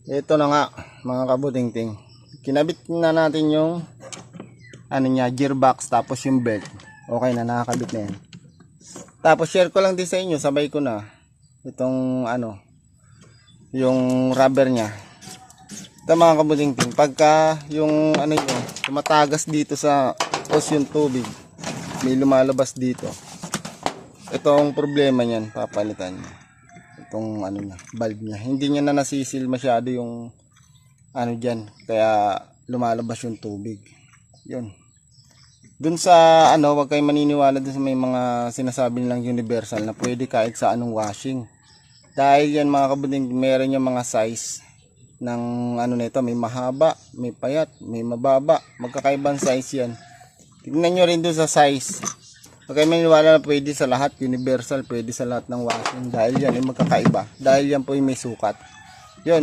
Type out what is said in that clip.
Ito na nga mga kabutingting. Kinabit na natin yung gearbox tapos yung belt. Okay na, nakakabit na yan. Tapos share ko lang din sa inyo, sabay ko na itong yung rubber niya. Ito mga kabutingting, pagka yung tumatagas dito sa hose yung tubig, may lumalabas dito. Itong problema niyan, papalitan niya. Itong valve niya. Hindi niya na nasisil masyado yung diyan, kaya lumalabas yung tubig. Yun. Dun sa wag kayong maniniwala dun sa may mga sinasabi nilang universal na pwede kahit sa anong washing. Dahil yan mga kabuting, meron yung mga size ng nito, may mahaba, may payat, may mababa, magkakaibang size yan. Tignan nyo rin dun sa size. Huwag kayong maniniwala na pwede sa lahat, universal, pwede sa lahat ng washing. Dahil yan ay magkakaiba. Dahil yan po yung may sukat.